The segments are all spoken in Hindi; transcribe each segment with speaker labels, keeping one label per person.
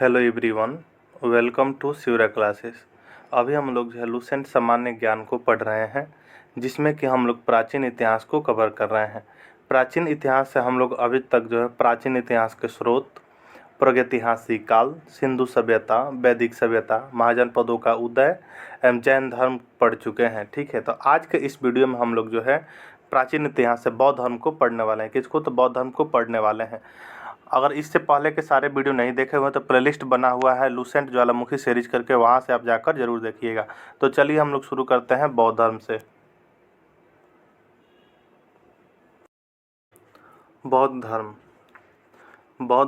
Speaker 1: Hello everyone, welcome to Shivra classes. अभी हम लोग जो है लुसेंट सामान्य ज्ञान को पढ़ रहे हैं, जिसमें कि हम लोग प्राचीन इतिहास को कवर कर रहे हैं। प्राचीन इतिहास से हम लोग अभी तक जो है प्राचीन इतिहास के स्रोत, प्रागैतिहासिक काल, सिंधु सभ्यता, वैदिक सभ्यता, महाजनपदों का उदय एवं जैन धर्म पढ़ चुके हैं। ठीक है, तो आज के इस वीडियो में हम लोग जो है प्राचीन इतिहास से बौद्ध धर्म को पढ़ने वाले हैं। किसको? तो बौद्ध धर्म को पढ़ने वाले हैं। अगर इससे पहले के सारे वीडियो नहीं देखे हुए तो प्लेलिस्ट बना हुआ है लुसेंट ज्वालामुखी सीरीज करके, वहाँ से आप जाकर जरूर देखिएगा। तो चलिए हम लोग शुरू करते हैं बौद्ध धर्म से। बौद्ध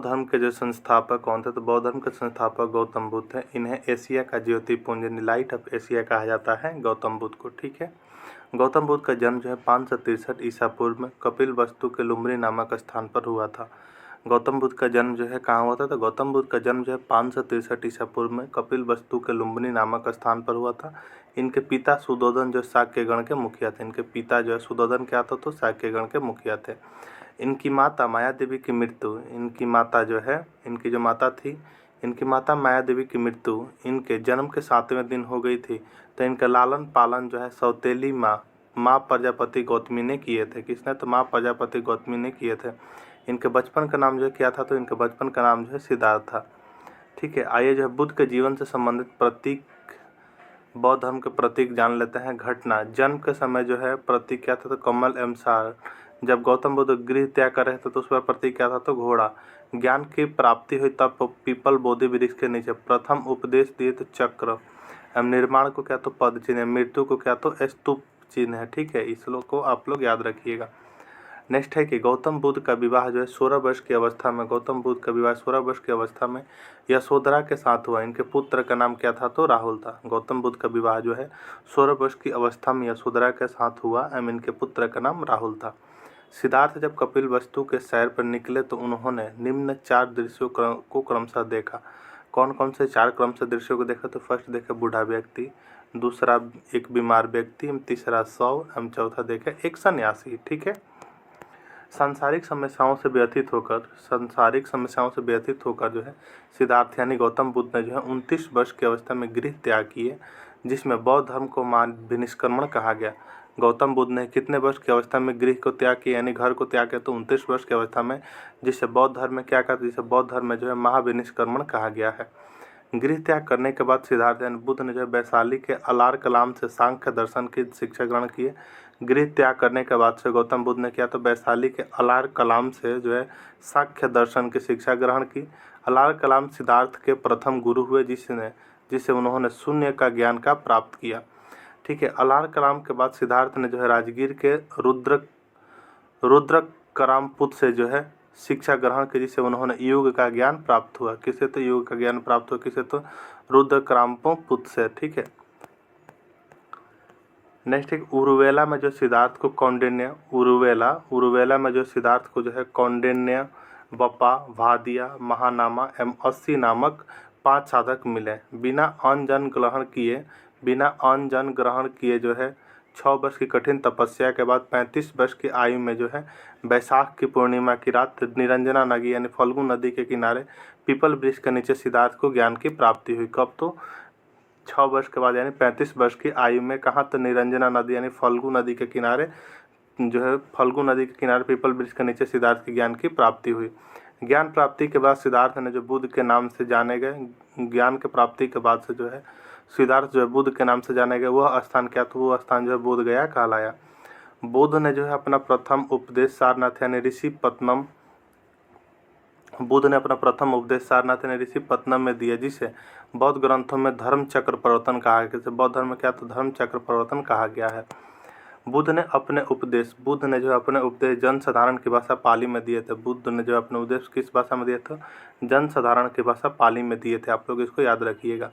Speaker 1: धर्म के जो संस्थापक कौन थे? तो बौद्ध धर्म के संस्थापक गौतम बुद्ध थे। इन्हें एशिया का ज्योतिपुंज, लाइट ऑफ एशिया कहा जाता है गौतम बुद्ध को। ठीक है, गौतम बुद्ध का जन्म जो है 563 ईसा पूर्व में कपिल वस्तु के लुम्बिनी नामक स्थान पर हुआ था। गौतम बुद्ध का जन्म जो है कहाँ हुआ था? तो गौतम बुद्ध का जन्म जो है 563 ईसा पूर्व में कपिल वस्तु के लुम्बिनी नामक स्थान पर हुआ था। इनके पिता सुदोधन जो शाक्य गण के मुखिया थे। इनके पिता जो है सुदोधन क्या था? तो शाक्य गण के मुखिया थे। इनकी माता माया देवी की मृत्यु, इनकी माता जो है, इनकी जो माता थी, इनकी माता माया देवी की मृत्यु इनके जन्म के 7वें दिन हो गई थी। तो इनका लालन पालन जो है सौतेली माँ प्रजापति गौतमी ने किए थे। किसने? तो माँ प्रजापति गौतमी ने किए थे। इनके बचपन का नाम जो है क्या था? तो इनके बचपन का नाम जो है सिद्धार्थ था। ठीक है, आइए जो है बुद्ध के जीवन से संबंधित प्रतीक, बौद्ध धर्म के प्रतीक जान लेते हैं। घटना, जन्म के समय जो है प्रतीक क्या था? तो कमल एवं सार। जब गौतम बुद्ध गृह त्याग कर रहे थे तो उस पर प्रतीक क्या था? तो घोड़ा। ज्ञान की प्राप्ति हुई तब पीपल बोधि वृक्ष के नीचे। प्रथम उपदेश दिए तो चक्र। निर्माण को क्या? तो पद चिन्ह। मृत्यु को क्या? तो स्तूप चिन्ह है। ठीक है, इस लोग को आप लोग याद रखिएगा। नेक्स्ट है कि गौतम बुद्ध का विवाह जो है 16 वर्ष की अवस्था में, गौतम बुद्ध का विवाह 16 वर्ष की अवस्था में यशोधरा के साथ हुआ। इनके पुत्र का नाम क्या था? तो राहुल था। गौतम बुद्ध का विवाह जो है 16 वर्ष की अवस्था में यशोधरा के साथ हुआ एवं इनके पुत्र का नाम राहुल था। सिद्धार्थ जब कपिल वस्तु के सैर पर निकले तो उन्होंने निम्न 4 दृश्यों को क्रमशः देखा। कौन कौन से 4 क्रमशः दृश्यों को देखा? तो फर्स्ट देखे बूढ़ा व्यक्ति, दूसरा एक बीमार व्यक्ति, तीसरा शव एवं चौथा देखे एक सन्यासी। ठीक है, सांसारिक समस्याओं से व्यथित होकर जो है सिद्धार्थ यानी गौतम बुद्ध ने जो है 29 वर्ष की अवस्था में गृह त्याग किए, जिसमें बौद्ध धर्म को विनिष्क्रमण कहा गया। गौतम बुद्ध ने कितने वर्ष की अवस्था में गृह को त्याग किया यानी घर को त्याग किया? तो 29 वर्ष की अवस्था में, जिसे बौद्ध धर्म में क्या कहा? जिसे बौद्ध धर्म में जो है महाविनिष्क्रमण कहा गया है। गृह त्याग करने के बाद सिद्धार्थ यानी बुद्ध ने जो है वैशाली के अलार कलाम से सांख्य दर्शन की शिक्षा ग्रहण की है। गृह त्याग करने के बाद से गौतम बुद्ध ने क्या? तो वैशाली के अलार कलाम से जो है सांख्य दर्शन की शिक्षा ग्रहण की। अलार कलाम सिद्धार्थ के प्रथम गुरु हुए, जिससे उन्होंने शून्य का ज्ञान का प्राप्त किया। ठीक है, अलार कलाम के बाद सिद्धार्थ ने जो है राजगीर के रुद्र करामपुत से जो है शिक्षा ग्रहण की, जिससे उन्होंने योग का ज्ञान प्राप्त हुआ। किसे? तो योग का ज्ञान प्राप्त हुआ। किसे? तो रुद्र करामपुत से। ठीक है, नेक्स्ट एक उरुवेला में जो सिद्धार्थ को कौंडिन्य, उरुवेला में जो सिद्धार्थ को जो है कौंडिन्य, बपा, भादिया, महानामा एवं 80 नामक 5 साधक मिले। बिना अन्न जन ग्रहण किए जो है 6 वर्ष की कठिन तपस्या के बाद 35 वर्ष की आयु में जो है बैसाख की पूर्णिमा की रात निरंजना नदी यानी फल्गु नदी के किनारे पीपल वृक्ष के नीचे सिद्धार्थ को ज्ञान की प्राप्ति हुई। कब? तो 6 वर्ष के बाद यानी 35 वर्ष की आयु में। कहाँ? तो निरंजना नदी यानी फल्गु नदी के किनारे जो है फल्गु नदी के किनारे पीपल वृक्ष के नीचे सिद्धार्थ की ज्ञान की प्राप्ति हुई। ज्ञान प्राप्ति के बाद सिद्धार्थ ने जो बुद्ध के नाम से जाने गए, ज्ञान की प्राप्ति के बाद से जो है सिद्धार्थ जो है बुद्ध के नाम से जाने गए, वह स्थान क्या? तो वह स्थान जो है बोध गया कहलाया। बुद्ध ने जो है अपना प्रथम उपदेश सारनाथ यानी ऋषिपत्नम में दिया, जिसे बौद्ध ग्रंथों में धर्म चक्र प्रवर्तन कहा गया। जैसे बौद्ध धर्म में क्या? तो धर्म चक्र प्रवर्तन कहा गया है। बुद्ध ने जो अपने उपदेश जन साधारण की भाषा पाली में दिए थे। बुद्ध ने जो अपने उपदेश किस भाषा में दिए थे? जन साधारण की भाषा पाली में दिए थे। आप लोग इसको याद रखिएगा।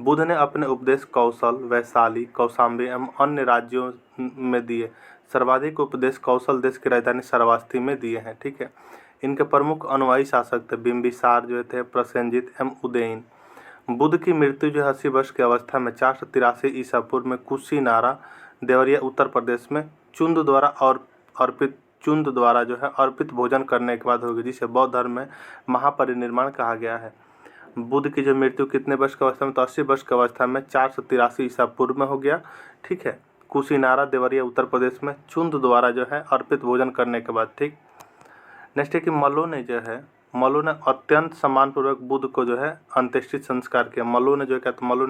Speaker 1: बुद्ध ने अपने उपदेश कौशल, वैशाली, कौशाम्बी एवं अन्य राज्यों में दिए। सर्वाधिक उपदेश कौशल देश की राजधानी श्रावस्ती में दिए हैं। ठीक है, इनके प्रमुख अनुयायी शासक थे बिंबिसार जो थे, प्रसेनजित एवं उदयन। बुद्ध की मृत्यु जो 80 वर्ष की अवस्था में 483 ईसा पूर्व में कुशीनारा, देवरिया, उत्तर प्रदेश में चुंद द्वारा जो है अर्पित भोजन करने के बाद होगी, जिसे बौद्ध धर्म में महापरिनिर्वाण कहा गया है। बुद्ध की जो मृत्यु कितने वर्ष की अवस्था में, तो 80 वर्ष की अवस्था में 483 ईसा पूर्व में हो गया। ठीक है, कुशीनारा देवरिया उत्तर प्रदेश में चुंद द्वारा जो है अर्पित भोजन करने के बाद। ठीक, नेक्स्ट है कि मल्लू ने अत्यंत सम्मानपूर्वक बुद्ध को जो है अंत्येष्टि संस्कार किया। मल्लू ने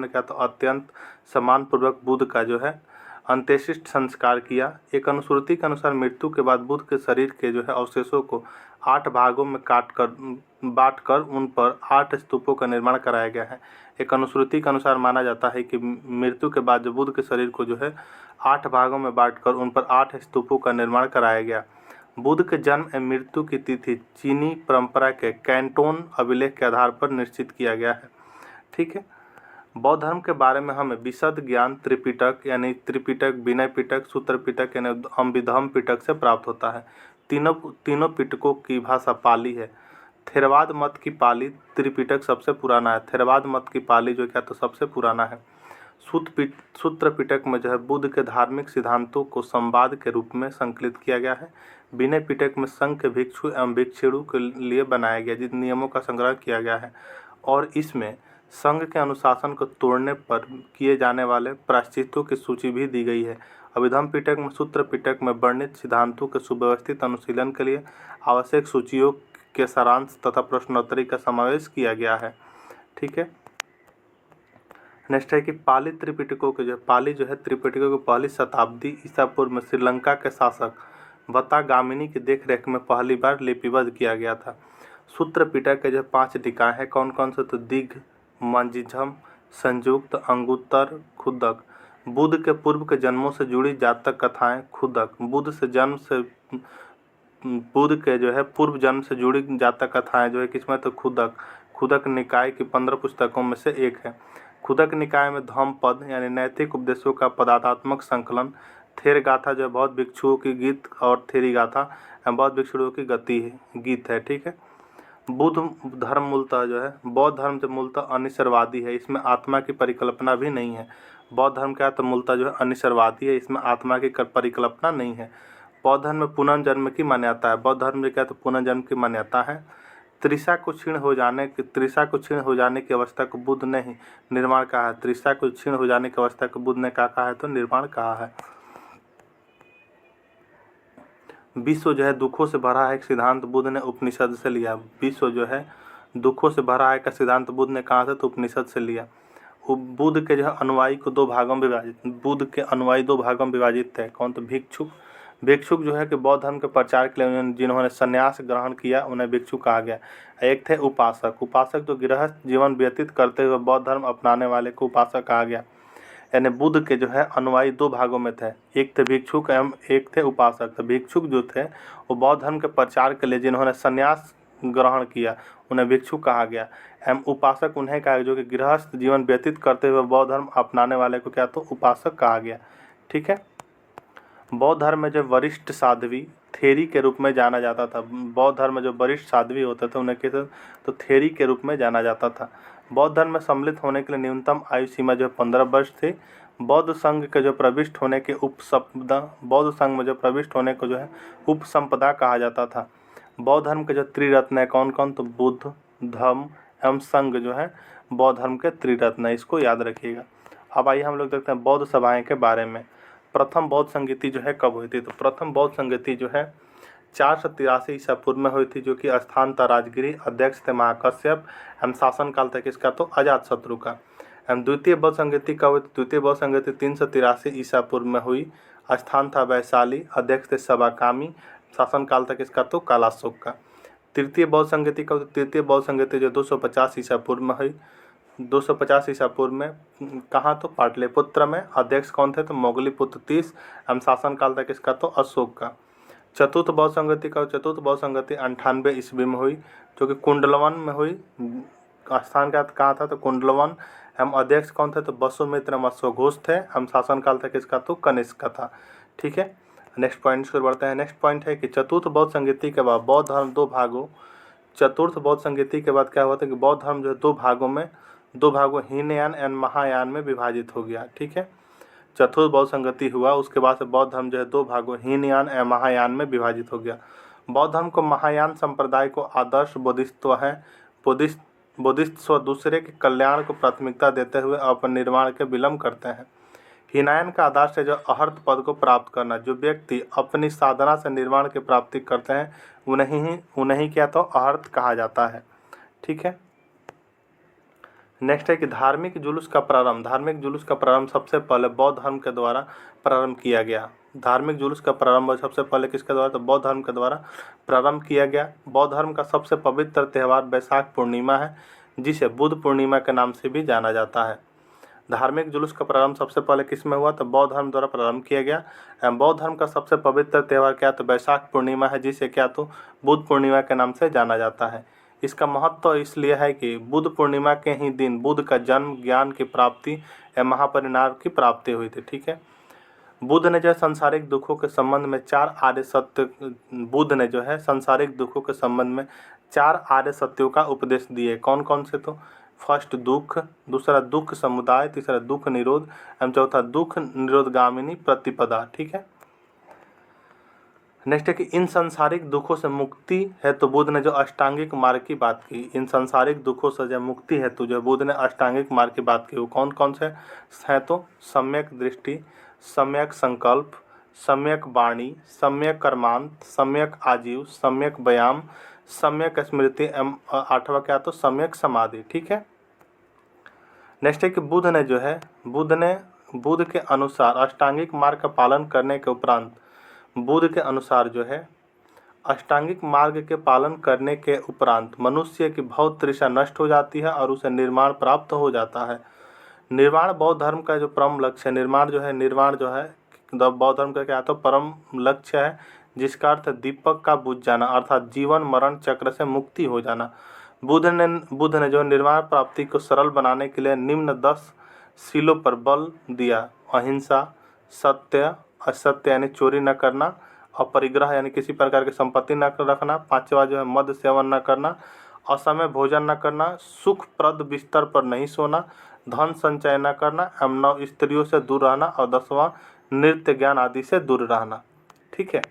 Speaker 1: क्या तो अत्यंत सम्मानपूर्वक बुद्ध का जो है अंत्येष्टि संस्कार किया। एक अनुश्रुति के अनुसार मृत्यु के बाद बुद्ध के शरीर के जो है अवशेषों को 8 भागों में बांटकर उन पर 8 स्तूपों का निर्माण कराया गया है। एक अनुश्रुति के अनुसार माना जाता है कि मृत्यु के बाद जो बुद्ध के शरीर को जो है 8 भागों में बांटकर उन पर 8 स्तूपों का निर्माण कराया गया। बुद्ध के जन्म एवं मृत्यु की तिथि चीनी परंपरा के कैंटोन अभिलेख के आधार पर निश्चित किया गया है। ठीक है, बौद्ध धर्म के बारे में हमें विशद ज्ञान त्रिपिटक यानी त्रिपिटक, विनय पिटक, सूत्र पिटक यानी अभिधम्म पिटक से प्राप्त होता है। तीनों पिटकों की भाषा पाली है। थेरवाद मत की पाली त्रिपिटक सबसे पुराना है। थेरवाद मत की पाली जो क्या तो सबसे पुराना है। सूत्र पिटक में जो है बुद्ध के धार्मिक सिद्धांतों को संवाद के रूप में संकलित किया गया है। विनय पिटक में संघ के भिक्षु एवं भिक्षुणी के लिए बनाया गया जिन नियमों का संग्रह किया गया है और इसमें संघ के अनुशासन को तोड़ने पर किए जाने वाले प्रायश्चित्तों की सूची भी दी गई है। अभिधम्म पिटक में सूत्र पिटक में वर्णित सिद्धांतों के सुव्यवस्थित अनुशीलन के लिए आवश्यक सूचियों के सारांश तथा प्रश्नोत्तरी का समावेश किया गया है। ठीक है, नेक्स्ट है कि पाली त्रिपिटकों के पाली जो है त्रिपिटकों को पहली शताब्दी ईसा पूर्व में श्रीलंका के शासक वत्तागामिनी की देखरेख में पहली बार लिपिबद्ध किया गया था। सूत्र पिटक के जो 5 निकाय हैं कौन कौन से, तो दिग्घ, मंजिझम, संयुक्त, अंगुत्तर, खुदक। बुद्ध के पूर्व के जन्मों से जुड़ी जातक कथाएं खुदक। बुद्ध के जो है पूर्व जन्म से जुड़ी जातक कथाएं जो है किसमें, तो खुदक निकाय की 15 पुस्तकों में से एक है। खुदक निकाय में धम्मपद यानी नैतिक उपदेशों का पदार्थात्मक संकलन, थेर गाथा जो है बौद्ध भिक्षुओं की गीत और थेरी गाथा बौद्ध भिक्षुओं की गीत है। ठीक है, बौद्ध धर्म जो मूलतः अनिश्वरवादी है, इसमें आत्मा की परिकल्पना भी नहीं है। बौद्ध धर्म क्या है, तो मूलतः जो है अनिश्वरवादी है, इसमें आत्मा की परिकल्पना नहीं है। बौद्ध धर्म में पुनर्जन्म की मान्यता है। बौद्ध धर्म में क्या है, तो पुनर्जन्म की मान्यता है। त्रिशा को क्षीण हो जाने की अवस्था को बुद्ध ने ही निर्माण कहा है। त्रिशा को क्षीण हो जाने की अवस्था को बुद्ध ने क्या कहा है, तो निर्माण कहा है। विश्व जो है दुखों से भरा है, एक सिद्धांत बुद्ध ने उपनिषद से लिया। विश्व जो है दुखों से भरा है का सिद्धांत बुद्ध ने कहा था, तो उपनिषद से लिया। बुद्ध के जो है अनुयायी को 2 भागों में विभाजित थे। कौन, तो भिक्षुक जो है कि बौद्ध धर्म के प्रचार के लिए जिन्होंने संन्यास ग्रहण किया उन्हें भिक्षु कहा गया। एक थे उपासक जो गृहस्थ जीवन व्यतीत करते हुए बौद्ध धर्म अपनाने वाले को उपासक कहा गया। यानी बुद्ध के जो है अनुयायी 2 भागों में थे, एक थे भिक्षुक एवं एक थे उपासक। तो भिक्षुक जो थे वो बौद्ध धर्म के प्रचार के लिए जिन्होंने संन्यास ग्रहण किया उन्हें भिक्षु कहा गया एवं उपासक उन्हें कहा जो कि गृहस्थ जीवन व्यतीत करते हुए बौद्ध धर्म अपनाने वाले को क्या तो उपासक कहा गया। ठीक है, बौद्ध धर्म में जो वरिष्ठ साध्वी थेरी के रूप में जाना जाता था। बौद्ध धर्म में जो वरिष्ठ साध्वी होते थे उन्हें कहते तो थेरी के रूप में जाना जाता था। बौद्ध धर्म में सम्मिलित होने के लिए न्यूनतम आयु सीमा जो 15 वर्ष थी। बौद्ध संघ के जो प्रविष्ट होने के उपसंपदा कहा जाता था। बौद्ध धर्म के जो त्रिरत्न है कौन कौन, तो बुद्ध, धम्म एवं संघ जो है बौद्ध धर्म के त्रिरत्न है, इसको याद रखिएगा। अब आइए हम लोग देखते हैं बौद्ध सभाएं के बारे में। प्रथम बौद्ध संगीति जो है कब हुई थी, तो प्रथम बौद्ध संगीति जो है 483 ईसा पूर्व में हुई थी, जो कि स्थान था राजगिरी, अध्यक्ष थे महाकश्यप एवं शासनकाल था किसका, तो अजातशत्रु का। एवं द्वितीय बौद्ध संगीति कब हुई, द्वितीय बौद्ध संगीति 383 ईसा पूर्व में हुई, स्थान था वैशाली, अध्यक्ष थे सबाकामी, शासनकाल था किसका, तो कालाशोक का। तृतीय बौद्ध संगीति कब, तृतीय बौद्ध संगीति जो 250 ईसा पूर्व में हुई, 250 ईसा पूर्व में कहाँ, तो पाटलिपुत्र में, अध्यक्ष कौन थे, तो मोगलीपुत्र 30 एवं शासनकाल था किसका, तो अशोक का। चतुर्थ बौद्ध संगति का, चतुर्थ बौद्ध संगति 98 ईस्वी में हुई, जो कि कुंडलवन में हुई। स्थान का कहाँ था, तो कुंडलवन एवं अध्यक्ष कौन थे, तो वसुमित्र अश्वघोष थे एवं शासनकाल था किसका, तो कनिष्क का था। ठीक है, नेक्स्ट पॉइंट की ओर बढ़ते हैं। नेक्स्ट पॉइंट है कि चतुर्थ बौद्ध संगीति के बाद बौद्ध धर्म 2 भागों, चतुर्थ बौद्ध संगीति के बाद क्या हुआ था कि बौद्ध धर्म जो है 2 भागों हीनयान एवं महायान में विभाजित हो गया। ठीक है, चतुर्थ बौद्ध संगति हुआ, उसके बाद से बौद्ध धर्म जो है 2 भागों हीनयान एवं महायान में विभाजित हो गया। बौद्ध धर्म को महायान संप्रदाय को आदर्श बोधिसत्व है, बुद्धिस्ट दूसरे के कल्याण को प्राथमिकता देते हुए अपने निर्माण के विलंब करते हैं। हीनयान का आधार से जो अहर्त पद को प्राप्त करना, जो व्यक्ति अपनी साधना से निर्वाण की प्राप्ति करते हैं उन्हें क्या तो अहर्त कहा जाता है। ठीक है। नेक्स्ट है कि धार्मिक जुलूस का प्रारंभ। धार्मिक जुलूस का प्रारंभ सबसे पहले बौद्ध धर्म के द्वारा प्रारंभ किया गया। धार्मिक जुलूस का प्रारंभ सबसे पहले किसके द्वारा? तो बौद्ध धर्म के द्वारा प्रारंभ किया गया। बौद्ध धर्म का सबसे पवित्र त्यौहार बैसाख पूर्णिमा है, जिसे बुद्ध पूर्णिमा के नाम से भी जाना जाता है। धार्मिक जुलूस का प्रारंभ सबसे पहले किस में हुआ? तो बौद्ध धर्म द्वारा प्रारंभ किया गया। बौद्ध धर्म का सबसे पवित्र त्यौहार क्या? तो बैसाख पूर्णिमा है, जिसे क्या तो बुद्ध पूर्णिमा के नाम से जाना जाता है। इसका महत्व इसलिए है कि बुद्ध पूर्णिमा के ही दिन बुद्ध का जन्म, ज्ञान की प्राप्ति एवं महापरिनिर्वाण की प्राप्ति हुई थी। ठीक है। बुद्ध ने जो है सांसारिक दुखों के संबंध में चार आर्य सत्य बुद्ध ने जो है सांसारिक दुखों के संबंध में चार आर्य सत्यों का उपदेश दिए। कौन कौन से? तो फर्स्ट दुख, दूसरा दुख समुदाय, तीसरा दुख निरोध एवं चौथा दुख निरोधगामिनी प्रतिपदा। ठीक है। नेक्स्ट है कि इन सांसारिक दुखों से मुक्ति है तो बुद्ध ने जो अष्टांगिक मार्ग की बात की। इन सांसारिक दुखों से जो मुक्ति है तो जो बुद्ध ने अष्टांगिक मार्ग की बात की वो कौन कौन से हैं? तो सम्यक दृष्टि, सम्यक संकल्प, सम्यक वाणी, सम्यक कर्मांत, सम्यक आजीव, सम्यक व्यायाम, सम्यक स्मृति एवं आठवां क्या? तो सम्यक समाधि। ठीक है। नेक्स्ट है कि बुद्ध के अनुसार अष्टांगिक मार्ग का पालन करने के उपरांत बुद्ध के अनुसार जो है अष्टांगिक मार्ग के पालन करने के उपरांत मनुष्य की भौत तृष्णा नष्ट हो जाती है और उसे निर्वाण प्राप्त हो जाता है। निर्वाण बौद्ध धर्म का जो परम लक्ष्य है। निर्वाण जो है बौद्ध धर्म का क्या? तो परम लक्ष्य है, जिसका अर्थ दीपक का बुझ जाना, अर्थात जीवन मरण चक्र से मुक्ति हो जाना। बुद्ध ने जो निर्वाण प्राप्ति को सरल बनाने के लिए निम्न 10 शीलों पर बल दिया। अहिंसा, सत्य, असत्य यानी चोरी न करना, अपरिग्रह यानी किसी प्रकार की संपत्ति न रखना, पांचवा जो है मद सेवन न करना, असमय भोजन न करना, सुखप्रद बिस्तर पर नहीं सोना, धन संचय न करना एवं 9 स्त्रियों से दूर रहना और 10वां नृत्य ज्ञान आदि से दूर रहना। ठीक है।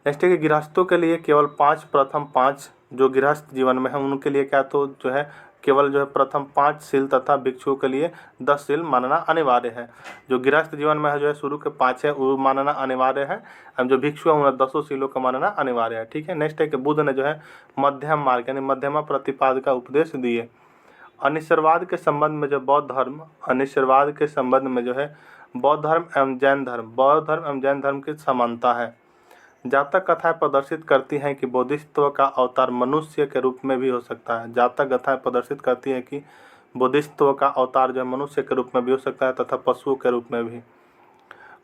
Speaker 1: नेक्स्ट है कि गृहस्थों के लिए केवल प्रथम 5 जो गृहस्थ जीवन में है उनके लिए क्या तो जो है केवल जो है प्रथम 5 शील तथा भिक्षुओं के लिए 10 शील मानना अनिवार्य है। जो गृहस्थ जीवन में है जो है शुरू के 5 है वो मानना अनिवार्य है, और जो भिक्षु है उन्हें 10 शीलों का मानना अनिवार्य है। ठीक है। नेक्स्ट है कि बुद्ध ने जो है मध्यम मार्ग यानी मध्यमा प्रतिपाद का उपदेश दिए। अनिश्वरवाद के संबंध में जो अनिश्वरवाद के संबंध में जो है बौद्ध धर्म एवं जैन धर्म की समानता है। जातक कथाएं प्रदर्शित करती हैं कि बोधिसत्व का अवतार मनुष्य के रूप में भी हो सकता है। जातक कथाएं प्रदर्शित करती हैं कि बोधिसत्व का अवतार जो मनुष्य के रूप में भी हो सकता है तथा पशुओं के रूप में भी।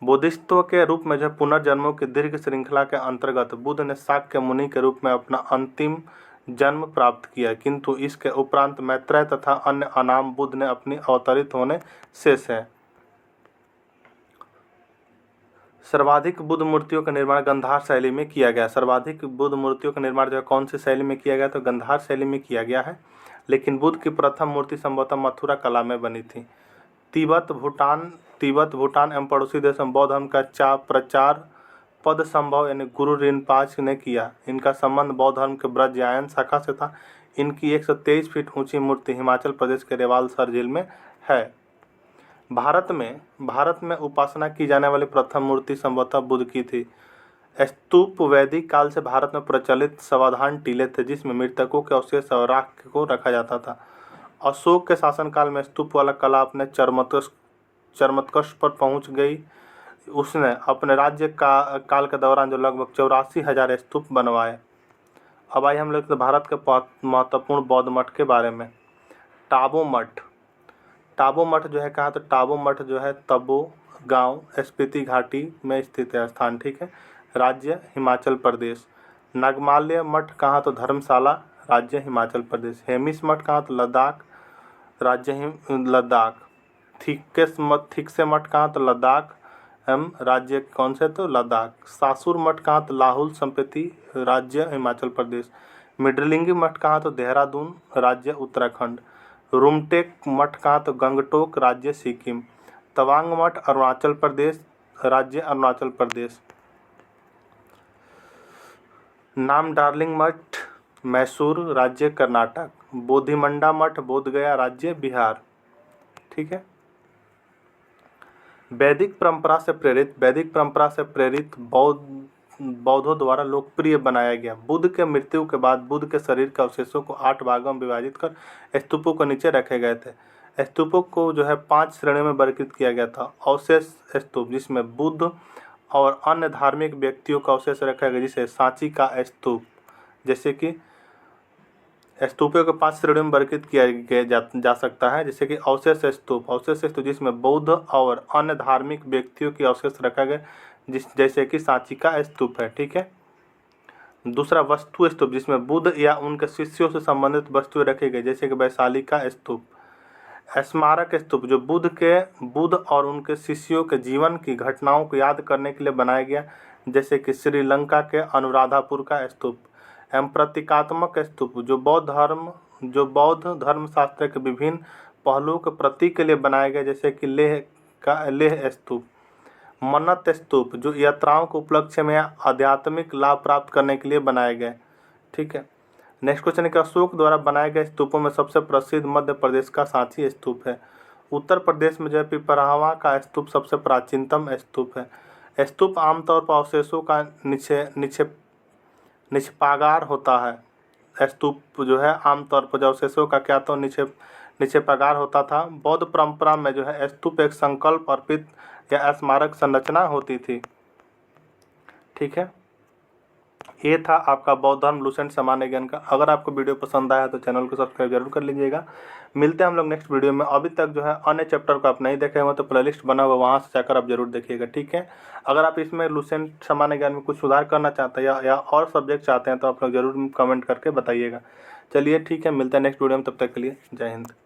Speaker 1: बोधिसत्व के रूप में जो पुनर्जन्मों की दीर्घ श्रृंखला के अंतर्गत बुद्ध ने शाक्य मुनि के रूप में अपना अंतिम जन्म प्राप्त किया, किंतु इसके उपरांत मैत्रेय तथा अन्य अनाम बुद्ध ने अपनी अवतरित होने शेष है। सर्वाधिक बुद्ध मूर्तियों का निर्माण गंधार शैली में किया गया। सर्वाधिक बुद्ध मूर्तियों का निर्माण जो है कौन सी शैली में किया गया? तो गंधार शैली में किया गया है। लेकिन बुद्ध की प्रथम मूर्ति संभवतः मथुरा कला में बनी थी। तिब्बत, भूटान एवं पड़ोसी देशों में बौद्ध धर्म का प्रचार पद संभव यानी गुरु रिनपाच ने किया। इनका संबंध बौद्ध धर्म के ब्रजयायन शाखा से था। इनकी 123 फीट ऊंची मूर्ति हिमाचल प्रदेश के रेवालसर झील में है। भारत में उपासना की जाने वाली प्रथम मूर्ति संभवतः बुद्ध की थी। स्तूप वैदिक काल से भारत में प्रचलित सावधान टीले थे, जिसमें मृतकों के अवशेष और राख को रखा जाता था। अशोक के शासनकाल में स्तूप वाला कला अपने चरमोत्कर्ष पर पहुंच गई। उसने अपने राज्य काल के दौरान जो लगभग 84,000 स्तूप बनवाए। अब आइए हम लोग भारत के महत्वपूर्ण बौद्ध मठ के बारे में। टाबो मठ जो है कहाँ? तो टाबो मठ जो है तबो गांव स्पीति घाटी में स्थित है स्थान। ठीक है। राज्य हिमाचल प्रदेश। नागमाल्य मठ कहाँ? तो धर्मशाला, राज्य हिमाचल प्रदेश। हेमिस मठ कहाँ? तो लद्दाख, राज्य लद्दाख। थिक्से मठ कहाँ? तो लद्दाख एवं राज्य कौन से? तो लद्दाख। सासुर मठ कहाँ? तो लाहौल स्पीति, राज्य हिमाचल प्रदेश। मिड्रलिंगी मठ कहाँ? तो देहरादून, राज्य उत्तराखंड। रुमटेक मठ कहाँ? तो गंगटोक, राज्य सिक्किम। तवांग मठ अरुणाचल प्रदेश, राज्य अरुणाचल प्रदेश। नाम डार्लिंग मठ मैसूर राज्य कर्नाटक, बोधिमंडा मठ बोधगया राज्य बिहार। ठीक है। वैदिक परंपरा से प्रेरित बौद्धों द्वारा लोकप्रिय बनाया गया। बुद्ध के मृत्यु के बाद बुद्ध के शरीर के अवशेषों को 8 भागों में विभाजित कर स्तूपों को नीचे रखे गए थे। स्तूपों को जो है 5 श्रेणियों में वर्गीकृत किया गया था। अवशेष स्तूप, जिसमें बुद्ध और अन्य धार्मिक व्यक्तियों का अवशेष रखा गया, जिसे सांची का स्तूप। जैसे कि स्तूपों को 5 श्रेणियों में वर्गीकृत किया जा सकता है, जैसे कि अवशेष स्तूप जिसमें बुद्ध और अन्य धार्मिक व्यक्तियों के अवशेष रखा गया, जैसे कि सांची का स्तूप है। ठीक है। दूसरा वस्तु स्तूप, जिसमें बुद्ध या उनके शिष्यों से संबंधित वस्तुएं रखी गई, जैसे कि वैशाली का स्तूप। स्मारक स्तूप, जो बुद्ध और उनके शिष्यों के जीवन की घटनाओं को याद करने के लिए बनाया गया, जैसे कि श्रीलंका के अनुराधापुर का स्तूप। एवं प्रतीकात्मक स्तूप, जो बौद्ध धर्मशास्त्र के विभिन्न पहलुओं के प्रतीक के लिए बनाया गया, जैसे कि लेह स्तूप। मन्नत स्तूप, जो यात्राओं के उपलक्ष्य में आध्यात्मिक लाभ प्राप्त करने के लिए बनाए गए। ठीक है। नेक्स्ट क्वेश्चन है कि अशोक द्वारा बनाए गए स्तूपों में सबसे प्रसिद्ध मध्य प्रदेश का सांची स्तूप है। उत्तर प्रदेश में जो है पिपरावा का स्तूप सबसे प्राचीनतम स्तूप है। स्तूप आमतौर पर अवशेषों का निक्षेपागार होता है। स्तूप जो है आमतौर पर जो अवशेषों का क्या तो निक्षेपागार होता था। बौद्ध परंपरा में जो है स्तूप एक संकल्प अर्पित या स्मारक संरचना होती थी। ठीक है। ये था आपका बौद्ध धर्म लुसेंट सामान्य ज्ञान का। अगर आपको वीडियो पसंद आया तो चैनल को सब्सक्राइब जरूर कर लीजिएगा। मिलते हैं हम लोग नेक्स्ट वीडियो में। अभी तक जो है अन्य चैप्टर को आप नहीं देखे हुए तो प्लेलिस्ट बना हुआ, वहाँ से जाकर आप जरूर देखिएगा। ठीक है। अगर आप इसमें लुसेंट सामान्य ज्ञान में कुछ सुधार करना चाहते हैं या और सब्जेक्ट चाहते हैं तो आप लोग जरूर कमेंट करके बताइएगा। चलिए ठीक है, मिलते हैं नेक्स्ट वीडियो में। तब तक के लिए जय हिंद।